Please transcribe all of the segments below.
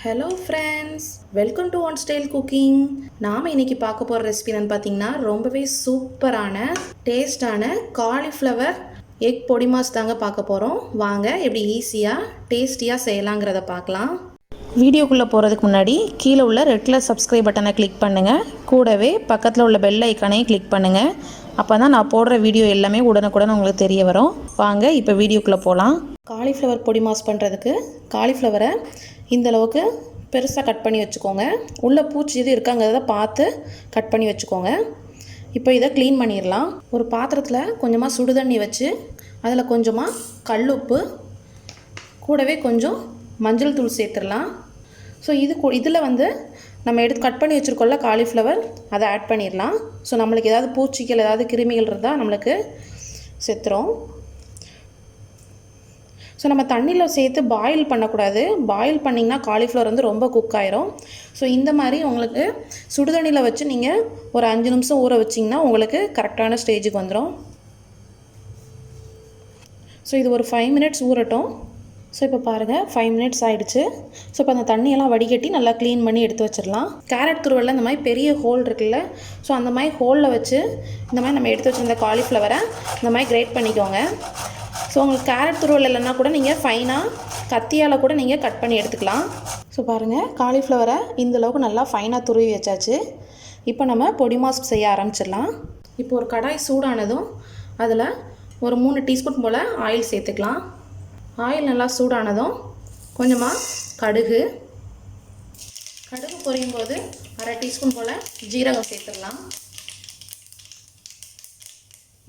Hello friends, welcome to one style cooking. நாம் இன்றைக்கி பார்க்க போகிற ரெசிபி என்னன்னு பார்த்தீங்கன்னா ரொம்பவே சூப்பரான டேஸ்டான காலிஃப்ளவர் எக் பொடிமாஸ் தாங்க பார்க்க போகிறோம். வாங்க எப்படி ஈஸியாக டேஸ்டியாக செய்யலாங்கிறத பார்க்கலாம். வீடியோக்குள்ளே போகிறதுக்கு முன்னாடி கீழே உள்ள ரெட் கலர் சப்ஸ்கிரைப் பட்டனை கிளிக் பண்ணுங்கள். கூடவே பக்கத்தில் உள்ள பெல் ஐக்கானையும் கிளிக் பண்ணுங்கள். அப்போ தான் நான் போடுற வீடியோ எல்லாமே உடனுக்குடன் உங்களுக்கு தெரிய வரும். வாங்க இப்போ வீடியோக்குள்ளே போகலாம். காலிஃப்ளவர் பொடி மாஸ் பண்ணுறதுக்கு காலிஃப்ளவரை இந்தளவுக்கு பெருசாக கட் பண்ணி வச்சுக்கோங்க. உள்ளே பூச்சி இது இருக்காங்கிறத பார்த்து கட் பண்ணி வச்சுக்கோங்க. இப்போ இதை க்ளீன் பண்ணிடலாம். ஒரு பாத்திரத்தில் கொஞ்சமாக சுடுதண்ணி வச்சு அதில் கொஞ்சமாக கல்லுப்பு கூடவே கொஞ்சம் மஞ்சள் தூள் சேர்த்துடலாம். ஸோ இதில் நம்ம எடுத்து கட் பண்ணி வச்சுருக்கோம்ல காலிஃப்ளவர், அதை ஆட் பண்ணிடலாம். ஸோ நம்மளுக்கு ஏதாவது பூச்சிகள் ஏதாவது கிருமிகள் இருந்தால் நம்மளுக்கு செத்துரும். ஸோ நம்ம தண்ணியில் சேர்த்து பாயில் பண்ணக்கூடாது. பாயில் பண்ணிங்கன்னா காலிஃப்ளவர் ரொம்ப குக் ஆயிரும். ஸோ இந்த மாதிரி உங்களுக்கு சுடுதண்ணியில் வச்சு நீங்கள் ஒரு 5 நிமிஷம் ஊற வச்சிங்கன்னா உங்களுக்கு கரெக்டான ஸ்டேஜுக்கு வந்துடும். ஸோ இது ஒரு 5 மினிட்ஸ் ஊறட்டும். ஸோ இப்போ பாருங்கள் 5 மினிட்ஸ் ஆகிடுச்சு. ஸோ இப்போ அந்த தண்ணியெல்லாம் வடிகட்டி நல்லா க்ளீன் பண்ணி எடுத்து வச்சிடலாம். கேரட் துருவலில் இந்த மாதிரி பெரிய ஹோல் இருக்குல்ல, ஸோ அந்த மாதிரி ஹோலில் வச்சு இந்த மாதிரி நம்ம எடுத்து வச்சுருந்த காலிஃப்ளவரை இந்த மாதிரி கிரேட் பண்ணிக்கோங்க. ஸோ உங்களுக்கு கேரட் துருவல் இல்லைன்னா கூட நீங்கள் ஃபைனாக கத்தியால் கூட நீங்கள் கட் பண்ணி எடுத்துக்கலாம். ஸோ பாருங்கள் காலிஃப்ளவரை இந்தளவுக்கு நல்லா ஃபைனாக துருவி வச்சாச்சு. இப்போ நம்ம பொடி மாஸ் செய்ய ஆரம்பிச்சிடலாம். இப்போ ஒரு கடாய் சூடானதும் அதில் ஒரு 3 டீஸ்பூன் போல் ஆயில் சேர்த்துக்கலாம். ஆயில் நல்லா சூடானதும் கொஞ்சமாக கடுகு பொரியும் போது 1/2 டீஸ்பூன் போல் ஜீரகம் சேர்த்துடலாம்.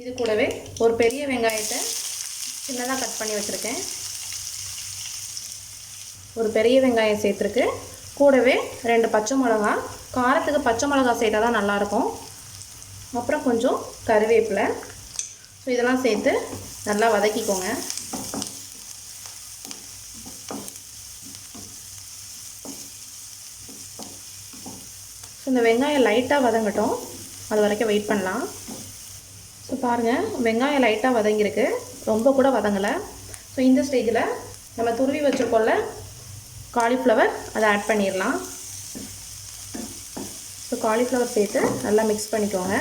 இது கூடவே ஒரு பெரிய வெங்காயத்தை சின்னதாக கட் பண்ணி வச்சுருக்கேன். ஒரு பெரிய வெங்காயம் சேர்த்துருக்கு. கூடவே 2 பச்சை மிளகா, காரத்துக்கு பச்சை மிளகா சேர்த்தா தான் நல்லாயிருக்கும். அப்புறம் கொஞ்சம் கருவேப்பிலை. ஸோ இதெல்லாம் சேர்த்து நல்லா வதக்கிக்கோங்க. இந்த வெங்காயம் லைட்டாக வதங்கட்டும், அது வரைக்கும் வெயிட் பண்ணலாம். ஸோ பாருங்கள் வெங்காயம் லைட்டாக வதங்கியிருக்கு, ரொம்ப கூட வதங்கலை. ஸோ இந்த ஸ்டேஜில் நம்ம துருவி வச்சுருக்கோம்ல காலிஃப்ளவர், அதை ஆட் பண்ணிடலாம். ஸோ காலிஃப்ளவர் சேர்த்து நல்லா மிக்ஸ் பண்ணிக்கோங்க.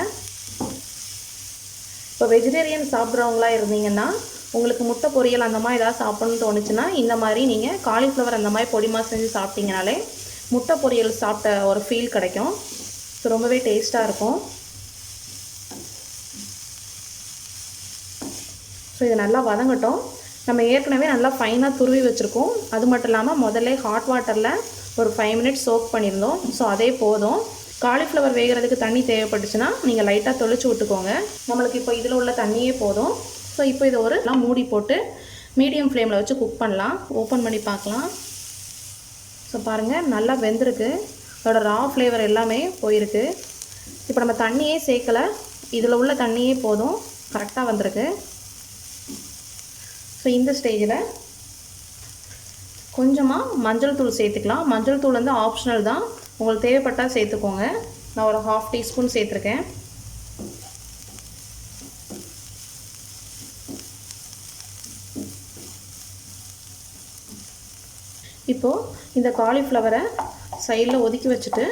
இப்போ வெஜிடேரியன் சாப்பிட்றவங்களா இருந்தீங்கன்னா உங்களுக்கு முட்டை பொரியல் அந்த மாதிரி ஏதாவது சாப்பிட்ணுன்னு தோணுச்சுன்னா இந்த மாதிரி நீங்கள் காலிஃப்ளவர் அந்த மாதிரி பொடி மாஸ் செஞ்சு சாப்பிட்டீங்கனாலே முட்டை பொரியல் சாப்பிட்ட ஒரு ஃபீல் கிடைக்கும். ஸோ ரொம்பவே டேஸ்ட்டாக இருக்கும். ஸோ இது நல்லா வதங்கட்டும். நம்ம ஏற்கனவே நல்லா ஃபைனாக துருவி வச்சுருக்கோம். அது மட்டும் இல்லாமல் முதல்ல ஹாட் வாட்டரில் ஒரு 5 மினிட்ஸ் சோக் பண்ணியிருந்தோம். ஸோ அதே போதும். காலிஃப்ளவர் வேகிறதுக்கு தண்ணி தேவைப்பட்டுச்சுன்னா நீங்கள் லைட்டாக தொளிச்சு விட்டுக்கோங்க. நம்மளுக்கு இப்போ இதில் உள்ள தண்ணியே போதும். ஸோ இப்போ இதை ஒரு மூடி போட்டு மீடியம் ஃப்ளேமில் வச்சு குக் பண்ணலாம். ஓப்பன் பண்ணி பார்க்கலாம். ஸோ பாருங்கள் நல்லா வெந்திருக்கு. அதோட ரா ஃப்ளேவர் எல்லாமே போயிருக்கு. இப்போ நம்ம தண்ணியே சேர்க்கலை, இதில் உள்ள தண்ணியே போதும், கரெக்டாக வந்திருக்கு. ஸோ இந்த ஸ்டேஜில் கொஞ்சமாக மஞ்சள் தூள் சேர்த்துக்கலாம். மஞ்சள் தூள் ஆப்ஷனல் தான், உங்களுக்கு தேவைப்பட்டால் சேர்த்துக்கோங்க. நான் ஒரு 1/2 டீஸ்பூன் சேர்த்துருக்கேன். இப்போது இந்த காலிஃப்ளவரை சைடில் ஒதுக்கி வச்சுட்டு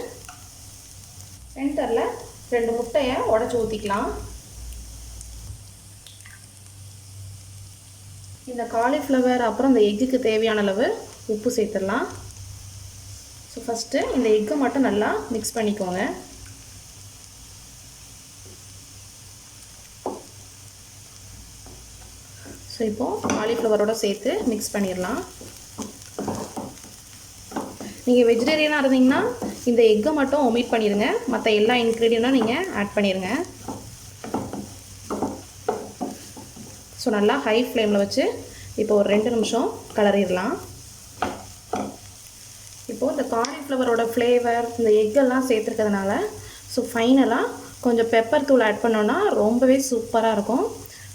சென்டரில் 2 முட்டையை உடச்சி ஊற்றிக்கலாம். இந்த காலிஃப்ளவர் அப்புறம் இந்த எக்குக்கு தேவையான அளவு உப்பு சேர்த்துடலாம். ஸோ ஃபஸ்ட்டு இந்த எக்கை மட்டும் நல்லா மிக்ஸ் பண்ணிக்கோங்க. ஸோ இப்போது காலிஃப்ளவரோட சேர்த்து மிக்ஸ் பண்ணிடலாம். நீங்கள் வெஜிடேரியனாக இருந்தீங்கன்னா இந்த எக்கை மட்டும் ஒமிட் பண்ணிடுங்க, மற்ற எல்லா இன்க்ரீடியண்ட்டும் நீங்கள் ஆட் பண்ணிடுங்க. ஸோ நல்லா ஹை ஃப்ளேமில் வச்சு இப்போ ஒரு 2 நிமிஷம் கலரிடலாம். இப்போது இந்த காலிஃப்ளவரோட ஃப்ளேவர் இந்த எக்கெல்லாம் சேர்த்துருக்கிறதுனால ஸோ ஃபைனலாக கொஞ்சம் பெப்பர் தூள் ஆட் பண்ணோன்னா ரொம்பவே சூப்பராக இருக்கும்.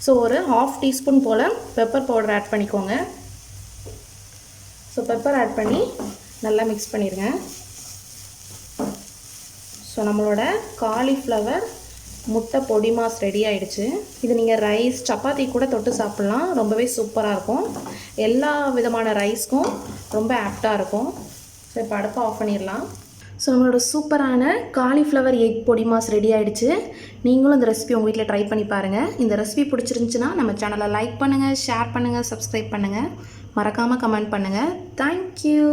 ஸோ ஒரு 1/2 டீஸ்பூன் போல் பெப்பர் பவுடர் ஆட் பண்ணிக்கோங்க. ஸோ பெப்பர் ஆட் பண்ணி நல்லா மிக்ஸ் பண்ணிடுங்க. ஸோ நம்மளோட காலிஃப்ளவர் முட்டை பொடி மாஸ் ரெடி ஆகிடுச்சு. இது நீங்கள் ரைஸ் சப்பாத்தி கூட தொட்டு சாப்பிட்லாம், ரொம்பவே சூப்பராக இருக்கும். எல்லா விதமான ரைஸ்க்கும் ரொம்ப ஆப்டாக இருக்கும். ஸோ இப்போ அடுப்பை ஆஃப் பண்ணிடலாம். ஸோ நம்மளோட சூப்பரான காலிஃப்ளவர் எக் பொடிமாஸ் ரெடி ஆகிடுச்சு. நீங்களும் இந்த ரெசிபி உங்கள் வீட்டில் ட்ரை பண்ணி பாருங்கள். இந்த ரெசிபி பிடிச்சிருந்துச்சுன்னா நம்ம சேனலை லைக் பண்ணுங்கள், ஷேர் பண்ணுங்கள், சப்ஸ்கிரைப் பண்ணுங்கள், மறக்காமல் கமெண்ட் பண்ணுங்கள். தேங்க்யூ.